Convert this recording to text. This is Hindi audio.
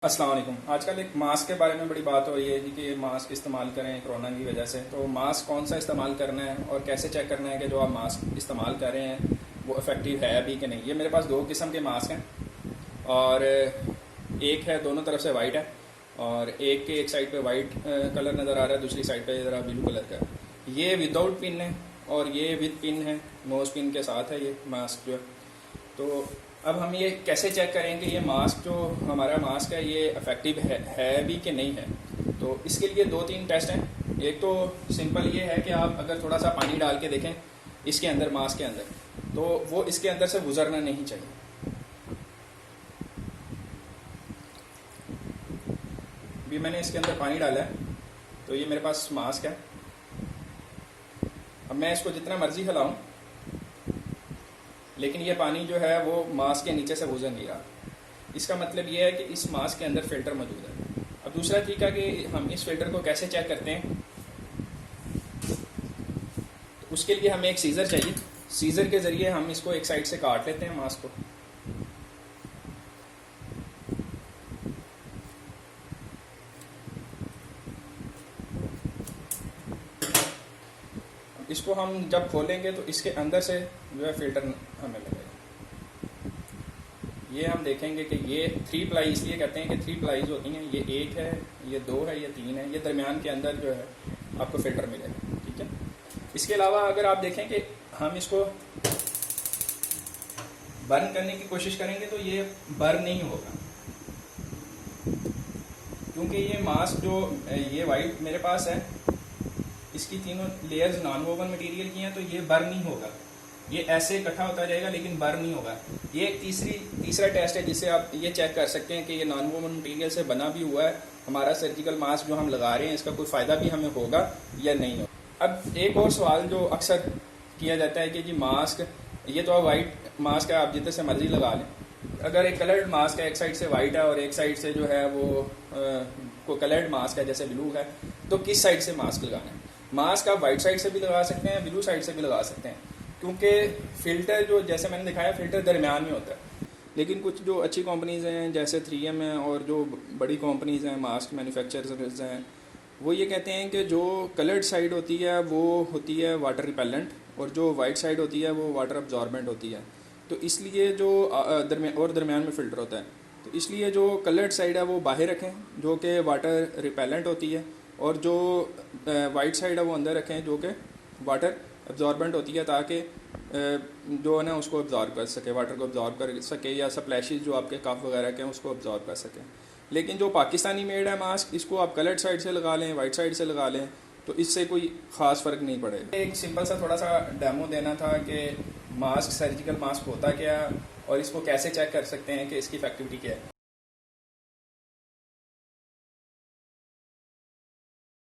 अस्सलाम वालेकुम। आजकल एक मास्क के बारे में बड़ी बात हो रही है जी कि मास्क इस्तेमाल करें कोरोना की वजह से। तो मास्क कौन सा इस्तेमाल करना है और कैसे चेक करना है कि जो आप मास्क इस्तेमाल कर रहे हैं वो इफ़ेक्टिव है अभी कि नहीं। ये मेरे पास दो किस्म के मास्क हैं और एक है दोनों तरफ से वाइट है और एक के एक साइड पे वाइट कलर नज़र आ रहा है, दूसरी साइड पे ज़रा ब्लू कलर का। ये विदाउट पिन है और ये विद पिन है, नोज पिन के साथ है ये मास्क जो है। तो अब हम ये कैसे चेक करेंगे ये मास्क जो हमारा मास्क है ये इफ़ेक्टिव है भी कि नहीं है। तो इसके लिए दो तीन टेस्ट हैं। एक तो सिंपल ये है कि आप अगर थोड़ा सा पानी डाल के देखें इसके अंदर, मास्क के अंदर, तो वो इसके अंदर से गुजरना नहीं चाहिए। अभी मैंने इसके अंदर पानी डाला है तो ये मेरे पास मास्क है। अब मैं इसको जितना मर्जी हिलाऊं लेकिन ये पानी जो है वो मास्क के नीचे से गुजर नहीं रहा। इसका मतलब ये है कि इस मास्क के अंदर फ़िल्टर मौजूद है। अब दूसरा तरीका कि हम इस फ़िल्टर को कैसे चेक करते हैं, तो उसके लिए हमें एक सीज़र चाहिए। सीज़र के ज़रिए हम इसको एक साइड से काट लेते हैं मास्क को। इसको हम जब खोलेंगे तो इसके अंदर से जो है फ़िल्टर हमें मिलेगा। ये हम देखेंगे कि ये 3 प्लाई इसलिए कहते हैं कि 3 प्लाईज होती हैं। ये एक है, ये 2 है, ये 3 है। ये दरमियान के अंदर जो है आपको फ़िल्टर मिलेगा, ठीक है। इसके अलावा अगर आप देखें कि हम इसको बर्न करने की कोशिश करेंगे तो ये बर्न नहीं होगा, क्योंकि ये मास्क जो ये वाइट मेरे पास है इसकी तीनों लेयर्स नॉन वोवन मटेरियल की हैं, तो ये बर्न नहीं होगा। ये ऐसे इकट्ठा होता जाएगा लेकिन बर्न नहीं होगा। ये एक तीसरा टेस्ट है जिससे आप ये चेक कर सकते हैं कि ये नॉन वोवन मटेरियल से बना भी हुआ है हमारा सर्जिकल मास्क जो हम लगा रहे हैं, इसका कोई फ़ायदा भी हमें होगा या नहीं होगा। अब एक और सवाल जो अक्सर किया जाता है कि जी मास्क, ये तो वाइट मास्क है, आप जितने से मर्जी लगा लें। अगर एक कलर्ड मास्क है, एक साइड से वाइट है और एक साइड से जो है वो कोई कलर्ड मास्क है जैसे ब्लू है, तो किस साइड से मास्क लगाना है। मास्क आप वाइट साइड से भी लगा सकते हैं, ब्लू साइड से भी लगा सकते हैं, क्योंकि फ़िल्टर जो जैसे मैंने दिखाया फ़िल्टर दरमियान में होता है। लेकिन कुछ जो अच्छी कंपनीज़ हैं जैसे 3M है और जो बड़ी कंपनीज़ हैं मास्क मैन्युफैक्चरर्स हैं, वो ये कहते हैं कि जो कलर्ड साइड होती है वो होती है वाटर रिपेलेंट और जो वाइट साइड होती है वो वाटर अब्जॉर्बेंट होती है। तो इसलिए जो दरमियान में फ़िल्टर होता है, तो इसलिए जो कलर्ड साइड है वो बाहर रखें जो कि वाटर रिपेलेंट होती है, और जो वाइट साइड है वो अंदर रखें जो कि वाटर अब्जॉर्बेंट होती है, ताकि जो है ना उसको अब्जॉर्ब कर सके, वाटर को अब्जॉर्ब कर सके, या स्प्लैशेस जो आपके कफ वगैरह के हैं उसको अब्जॉर्ब कर सके। लेकिन जो पाकिस्तानी मेड है मास्क, इसको आप कलर्ड साइड से लगा लें, वाइट साइड से लगा लें, तो इससे कोई ख़ास फ़र्क नहीं पड़ेगा। एक सिंपल सा थोड़ा सा डेमो देना था कि मास्क, सर्जिकल मास्क होता क्या और इसको कैसे चेक कर सकते हैं कि इसकी इफेक्टिविटी क्या है।